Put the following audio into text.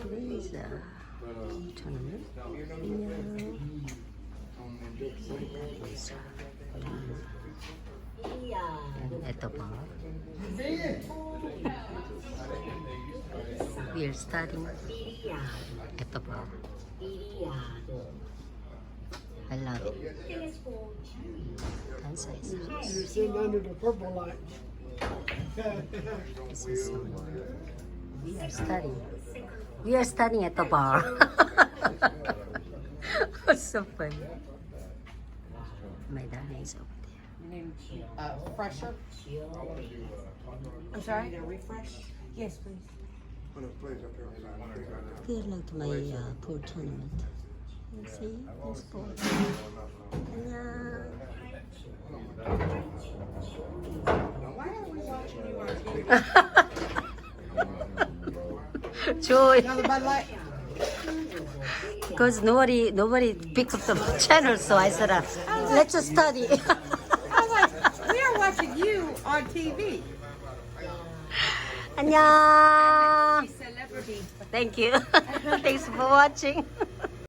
please. 2,000원. 안녕. Ito po. We are studying. Ito po. I love it. 감사해서. You're sitting under the purple light. This is so we are studying. We are studying at the bar. It's so funny. My darling is over there. You need refresher? I'm sorry? Need a refresh? Yes, please. Good luck my pool tournament. You see this ball. 안녕. Why are we watching you on TV? Joy. Another Bud Light? Because nobody picks up the channel, so I said, let's just study. I was like, we are watching you on TV. 안녕. Celebrity. Thank you. Thanks for watching.